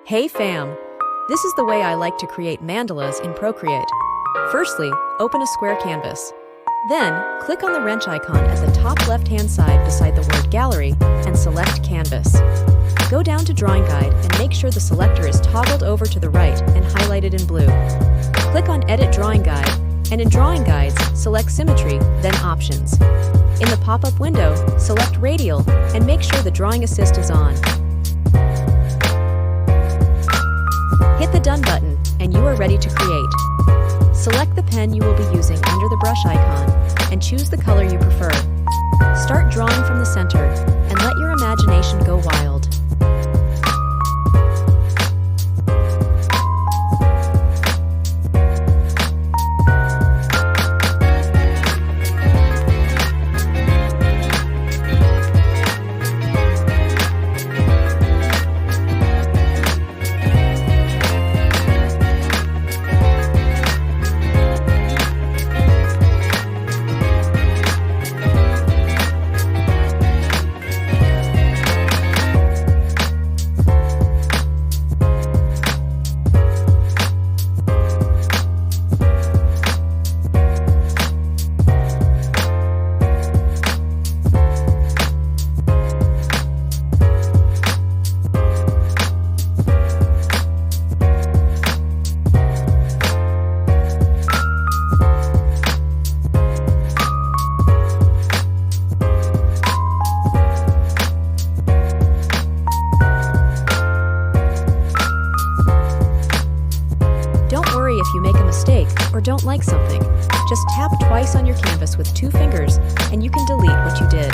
Hey fam! This is the way I like to create mandalas in Procreate. Firstly, open a square canvas. Then, click on the wrench icon at the top left-hand side beside the word Gallery and select Canvas. Go down to Drawing Guide and make sure the selector is toggled over to the right and highlighted in blue. Click on Edit Drawing Guide, and in Drawing Guides, select Symmetry, then Options. In the pop-up window, select Radial and make sure the Drawing Assist is on. Hit the Done button, and you are ready to create. Select the pen you will be using under the brush icon, and choose the color you prefer. Start drawing from the center, and let your imagination go wild. If you make a mistake or don't like something, just tap twice on your canvas with 2 fingers and you can delete what you did.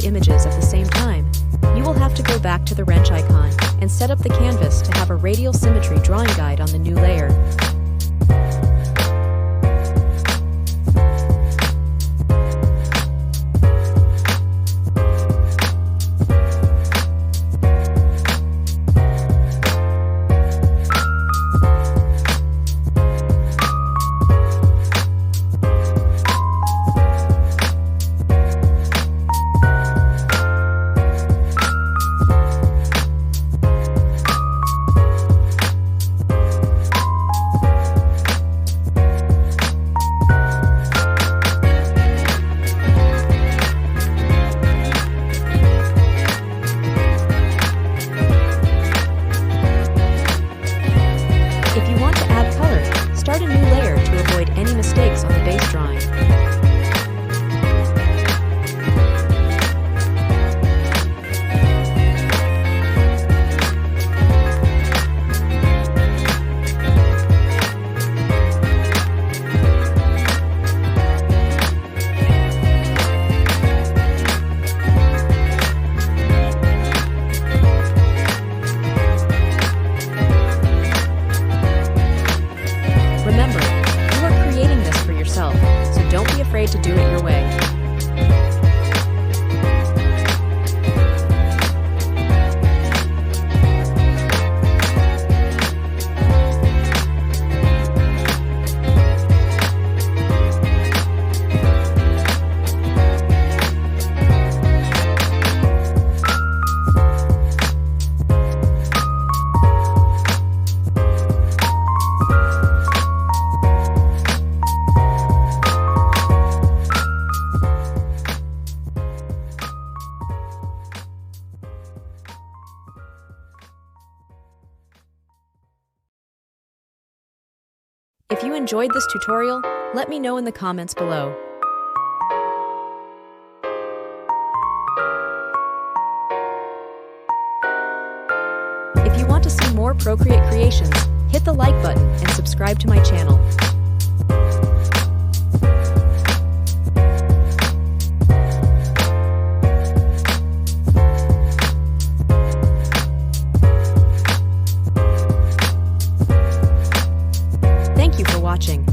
images at the same time, you will have to go back to the wrench icon and set up the canvas to have a radial symmetry drawing guide on the new layer. If you want to add color, start a new layer to avoid any mistakes on the base drawing. Remember, you are creating this for yourself, so don't be afraid to do it your way. If you enjoyed this tutorial, let me know in the comments below. If you want to see more Procreate creations, hit the like button and subscribe to my channel. Thank you for watching.